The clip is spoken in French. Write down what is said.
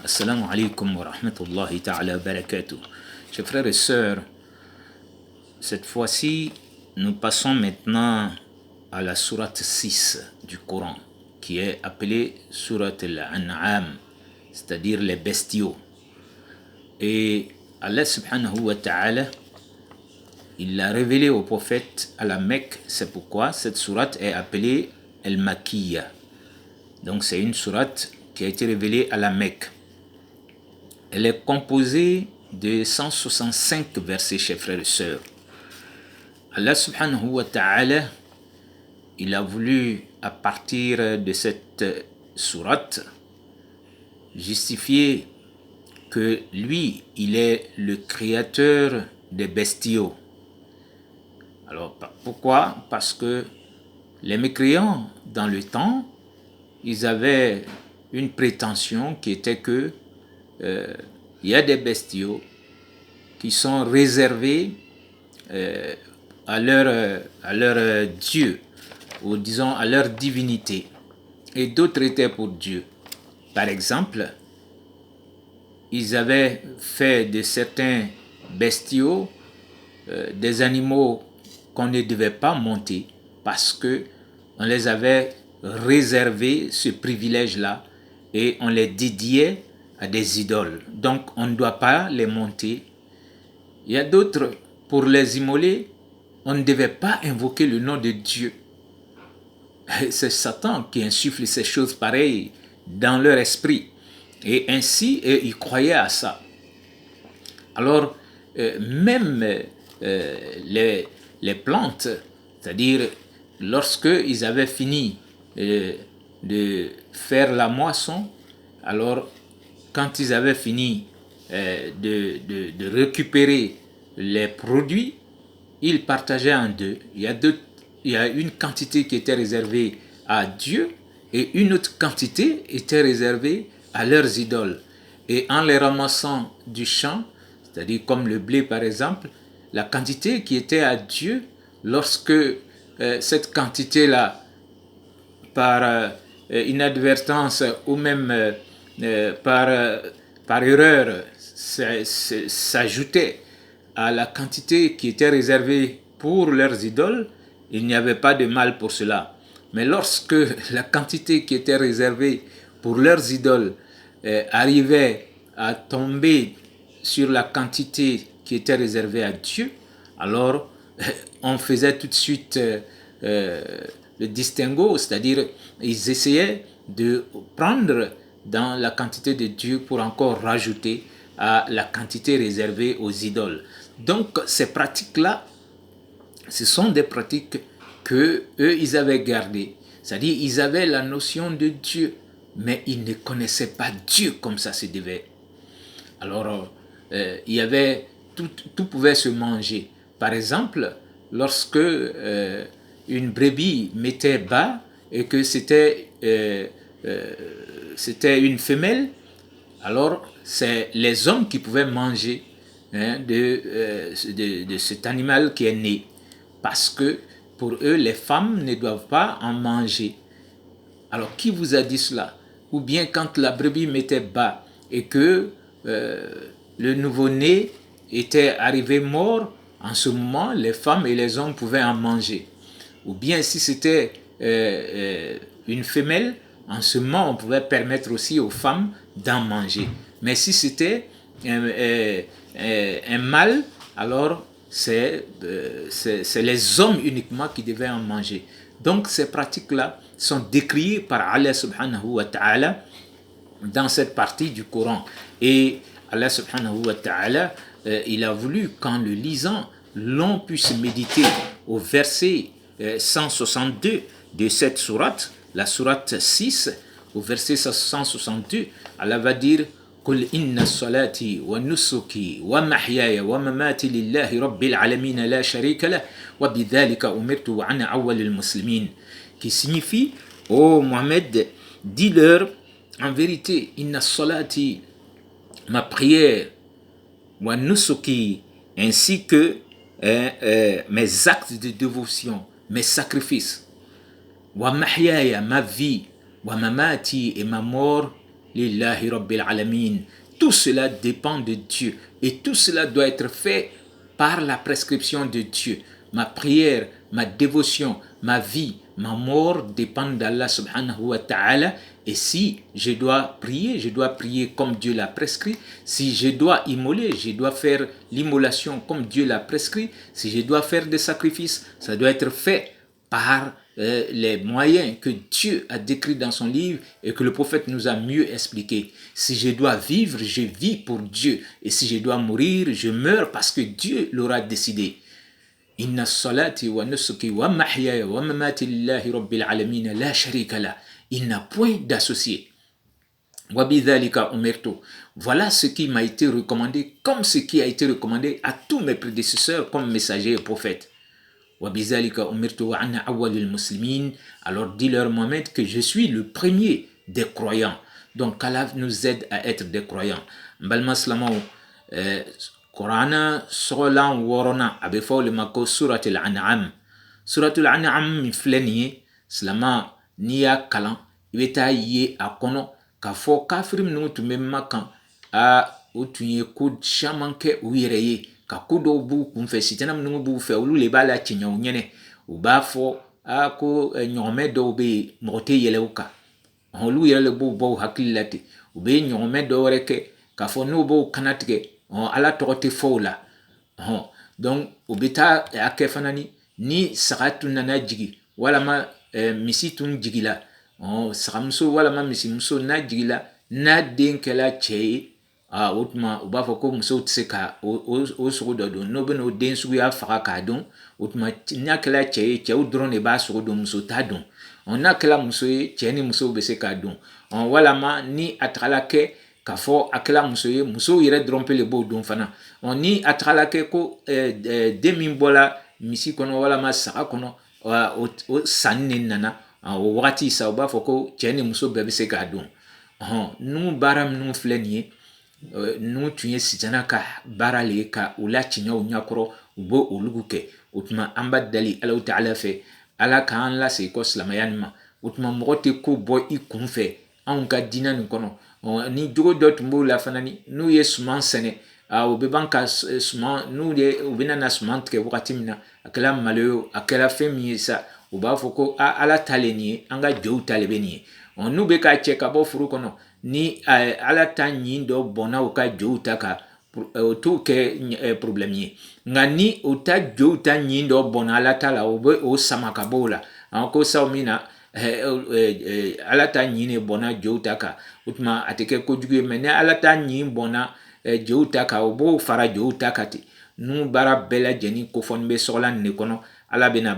Assalamu alaikum wa rahmatullahi ta'ala wa barakatuh. Chers frères et sœurs, cette fois-ci, nous passons maintenant à la sourate 6 du Coran, qui est appelée sourate al-An'am, c'est-à-dire les bestiaux. Et Allah subhanahu wa ta'ala, il l'a révélé au prophète à la Mecque, c'est pourquoi cette sourate est appelée Al-Makiyya. Donc c'est une sourate qui a été révélée à la Mecque. Elle est composée de 165 versets, chers frères et sœurs. Allah subhanahu wa ta'ala, il a voulu, à partir de cette sourate, justifier que lui, il est le créateur des bestiaux. Alors, pourquoi? Parce que les mécréants, dans le temps, ils avaient une prétention qui était que il y a des bestiaux qui sont réservés à leur Dieu, ou disons à leur divinité, et d'autres étaient pour Dieu. Par exemple, ils avaient fait de certains bestiaux des animaux qu'on ne devait pas monter parce que on les avait réservé ce privilège-là et on les dédiait à des idoles. Donc on ne doit pas les monter. Il y a d'autres, pour les immoler, on ne devait pas invoquer le nom de Dieu. C'est Satan qui insuffle ces choses pareilles dans leur esprit. Et ainsi, ils croyaient à ça. Alors, même les plantes, c'est-à-dire lorsqu'ils avaient fini de faire la moisson, alors quand ils avaient fini de récupérer les produits, ils partageaient en deux. Il y a une quantité qui était réservée à Dieu et une autre quantité était réservée à leurs idoles. Et en les ramassant du champ, c'est-à-dire comme le blé par exemple, la quantité qui était à Dieu, lorsque cette quantité-là, par inadvertance ou même par erreur, s'ajoutait à la quantité qui était réservée pour leurs idoles, il n'y avait pas de mal pour cela. Mais lorsque la quantité qui était réservée pour leurs idoles arrivait à tomber sur la quantité qui était réservée à Dieu, alors on faisait tout de suite le distinguo, c'est-à-dire ils essayaient de prendre dans la quantité de Dieu pour encore rajouter à la quantité réservée aux idoles. Donc ces pratiques-là, ce sont des pratiques que eux ils avaient gardées. C'est-à-dire ils avaient la notion de Dieu, mais ils ne connaissaient pas Dieu comme ça se devait. Alors il y avait tout pouvait se manger. Par exemple, lorsque une brebis mettait bas et que c'était une femelle, alors c'est les hommes qui pouvaient manger de cet animal qui est né. Parce que pour eux, les femmes ne doivent pas en manger. Alors qui vous a dit cela? Ou bien quand la brebis mettait bas et que le nouveau-né était arrivé mort, en ce moment, les femmes et les hommes pouvaient en manger. Ou bien si c'était une femelle, en ce moment, on pouvait permettre aussi aux femmes d'en manger. Mais si c'était un mâle, alors c'est les hommes uniquement qui devaient en manger. Donc ces pratiques-là sont décriées par Allah subhanahu wa ta'ala dans cette partie du Coran. Et Allah subhanahu wa ta'ala, il a voulu qu'en le lisant, l'on puisse méditer au verset 162 de cette sourate, la sourate 6, au verset 162, Allah va dire قل إن صلاتي ونسكي ومحياي ومماتي لله رب العالمين لا شريك له وبذلك أمرت وأنا أول المسلمين, qui signifie ô Mohammed, dis-leur en vérité inna salati, ma prière, wa nusuki, ainsi que mes actes de dévotion, mes sacrifices, wa mahyaya, ma vie, wa mamati, et ma mort, lillahi rabbil alamin. Tout cela dépend de Dieu et tout cela doit être fait par la prescription de Dieu. Ma prière, ma dévotion, ma vie, ma mort dépendent d'Allah subhanahu wa ta'ala. Et si je dois prier comme Dieu l'a prescrit. Si je dois immoler, je dois faire l'immolation comme Dieu l'a prescrit. Si je dois faire des sacrifices, ça doit être fait par les moyens que Dieu a décrits dans son livre et que le prophète nous a mieux expliqué. Si je dois vivre, je vis pour Dieu. Et si je dois mourir, je meurs parce que Dieu l'aura décidé. Inna salati wa nusuki wa mahyaya wa mamati lillahi rabbil alamin la sharika la. Il n'a point d'associé. Wa bidhalika umirtu. Voilà ce qui m'a été recommandé comme ce qui a été recommandé à tous mes prédécesseurs comme messagers et prophètes. Wa bidhalika umirtu wa ana awwalul muslimin. Alors dis-leur Mohamed que je suis le premier des croyants. Donc qu'Allah nous aide à être des croyants. Mbalma slamo Qur'ana solan worona abe fawle mako suratul an'am. Suratul an'am mi fleni slama niya kalan ibeta ye akono ka fo kafirim nu tume makan a otunye ko shamanke uyereye ka kodo bu kunfe sitanam nu bu fe olu le bala chinya unyene u ba fo a ko nyome do be mote yelewka olu yele bu bo hakilati u be nyome do reke ka fo no bo kanatike ala togote fola donc ubita akefanani ni sagatu nana jigi wala ma misi tun jigila sagamso wala ma misi muso na jigila na denkela cheye otuma uba fako muso tseka o sogo do no beno den sugu ya faga ka don otuma nyakela cheye che udron e ba sogo do muso ta don na kela muso che ni muso be se ka don wala ma ni atrala ke kafo akela muso ye muso yere drompe le bo don fana ni atrala ke ko demi bola misi kono wala ma saka kono o sanne nana o wakati sa ba foko cheni muso bebe se ka don nu baram nu flenie nu tunye sitana ka barale ka ula chinya unyakoro ubo uluguke utma amba dali Allah ta'ala fe ala kan la se ko slamayanma utma mogote ko boy ikunfe an ka dina ni kono ni jogo dot mbo la fanani nu ye suman sene o be banka suman nu ye o bina na suman ke wakati mina akela maleo akela femi sa o ba foko ala taleni anga jow talebeni nu be ka cheka bo furu kono ni ala tanyi do bona o ka jow taka o to ke problem yi ngani o ta jow tanyi do bona ala tala o be o samaka bola ko saumina alata nyine bona joutaka utma ateke ko juge mene alata nyin bona joutaka obo fara joutaka ti nu bara bela jeni ko fonbe sola ne kono ala bena